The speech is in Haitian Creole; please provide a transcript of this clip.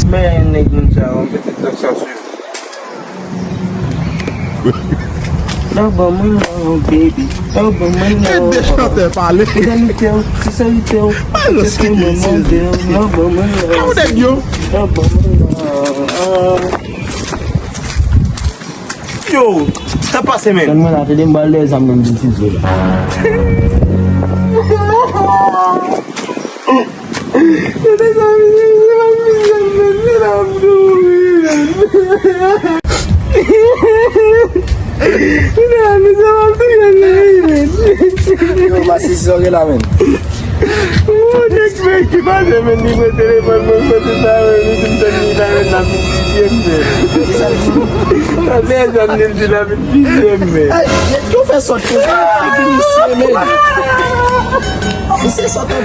Mais il y a une petite taxation. No, but my no, baby. No, but my no. Deixa parler. C'est ça, il tell. Mas que isso? No, but my no. How that you? No, but my no. Yo, ça passe, man. Kan man ate dem balde sam dem din sizo. Yo, mas isso é lá, man. Que vai ser men ni me telefone mo ko ta ni tin tan ni na na até já nem de la me. Tu fez só que isso, man. Isso é só tão